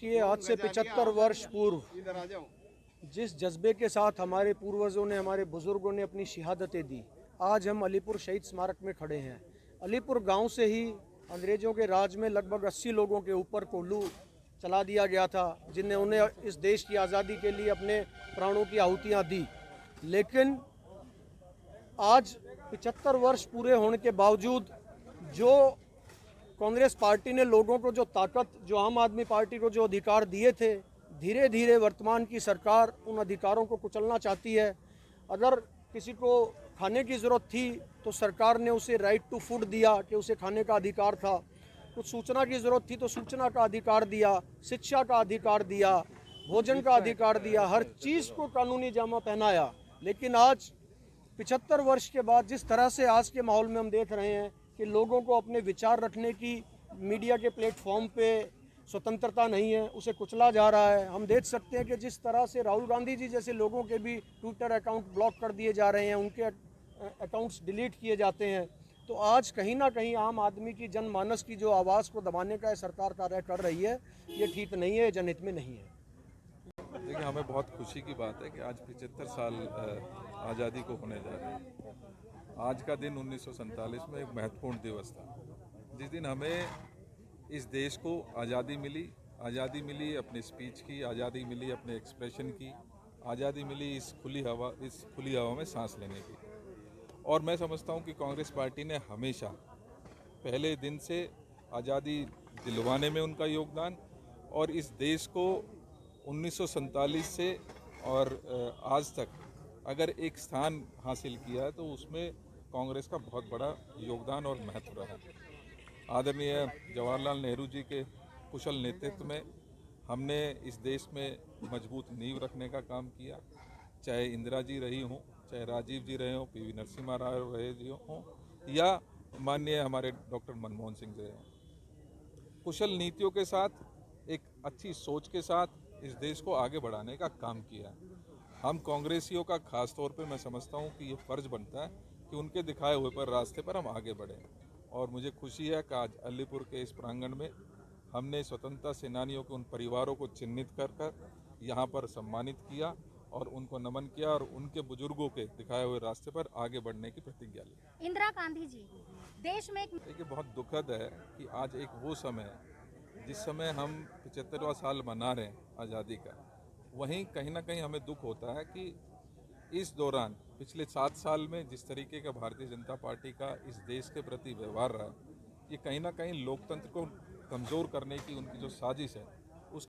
देखिए, आज से 75 वर्ष पूर्व जिस जज्बे के साथ हमारे पूर्वजों ने, हमारे बुजुर्गों ने अपनी शहादतें दी, आज हम अलीपुर शहीद स्मारक में खड़े हैं। अलीपुर गांव से ही अंग्रेज़ों के राज में लगभग 80 लोगों के ऊपर कोल्हू चला दिया गया था, जिन्हें उन्हें इस देश की आज़ादी के लिए अपने प्राणों की आहुतियाँ दी। लेकिन आज 75 वर्ष पूरे होने के बावजूद जो कांग्रेस पार्टी ने लोगों को जो ताकत, जो आम आदमी पार्टी को जो अधिकार दिए थे, धीरे धीरे वर्तमान की सरकार उन अधिकारों को कुचलना चाहती है। अगर किसी को खाने की ज़रूरत थी तो सरकार ने उसे राइट टू फूड दिया कि उसे खाने का अधिकार था। कुछ सूचना की ज़रूरत थी तो सूचना का अधिकार दिया, शिक्षा का अधिकार दिया, भोजन का अधिकार दिया, हर चीज़ को कानूनी जामा पहनाया। लेकिन आज 75 वर्ष के बाद जिस तरह से आज के माहौल में हम देख रहे हैं कि लोगों को अपने विचार रखने की मीडिया के प्लेटफॉर्म पे स्वतंत्रता नहीं है, उसे कुचला जा रहा है। हम देख सकते हैं कि जिस तरह से राहुल गांधी जी जैसे लोगों के भी ट्विटर अकाउंट ब्लॉक कर दिए जा रहे हैं, उनके अकाउंट्स डिलीट किए जाते हैं। तो आज कहीं ना कहीं आम आदमी की जनमानस की जो आवाज़ को दबाने का सरकार कार्य कर रही है, ये ठीक नहीं है, जनहित में नहीं है। देखिए, हमें बहुत खुशी की बात है कि आज 75 साल आज़ादी को होने जा रहे हैं। आज का दिन 1947 में एक महत्वपूर्ण दिवस था, जिस दिन हमें इस देश को आज़ादी मिली अपने स्पीच की, आज़ादी मिली अपने एक्सप्रेशन की, आज़ादी मिली इस खुली हवा में सांस लेने की। और मैं समझता हूँ कि कांग्रेस पार्टी ने हमेशा पहले दिन से आज़ादी दिलवाने में उनका योगदान, और इस देश को 1947 से और आज तक अगर एक स्थान हासिल किया है तो उसमें कांग्रेस का बहुत बड़ा योगदान और महत्व रहा। आदरणीय जवाहरलाल नेहरू जी के कुशल नेतृत्व में हमने इस देश में मजबूत नींव रखने का काम किया। चाहे इंदिरा जी रही हों, चाहे राजीव जी रहे हों, पीवी नरसिम्हा राव रहे जी हों, या माननीय हमारे डॉक्टर मनमोहन सिंह जी रहे हों। कुशल नीतियों के साथ, एक अच्छी सोच के साथ इस देश को आगे बढ़ाने का काम किया। हम कांग्रेसियों का खास तौर पे मैं समझता हूँ कि ये फ़र्ज़ बनता है कि उनके दिखाए हुए पर रास्ते पर हम आगे बढ़ें। और मुझे खुशी है कि आज अलीपुर के इस प्रांगण में हमने स्वतंत्रता सेनानियों के उन परिवारों को चिन्हित कर यहाँ पर सम्मानित किया और उनको नमन किया और उनके बुजुर्गों के दिखाए हुए रास्ते पर आगे बढ़ने की प्रतिज्ञा ली। इंदिरा गांधी जी देश में देखिए, बहुत दुखद है कि आज एक वो समय है जिस समय हम 75वां साल मना रहे हैं आज़ादी का, वहीं कहीं ना कहीं हमें दुख होता है कि इस दौरान पिछले 7 साल में जिस तरीके का भारतीय जनता पार्टी का इस देश के प्रति व्यवहार रहा, ये कहीं ना कहीं लोकतंत्र को कमज़ोर करने की उनकी जो साजिश है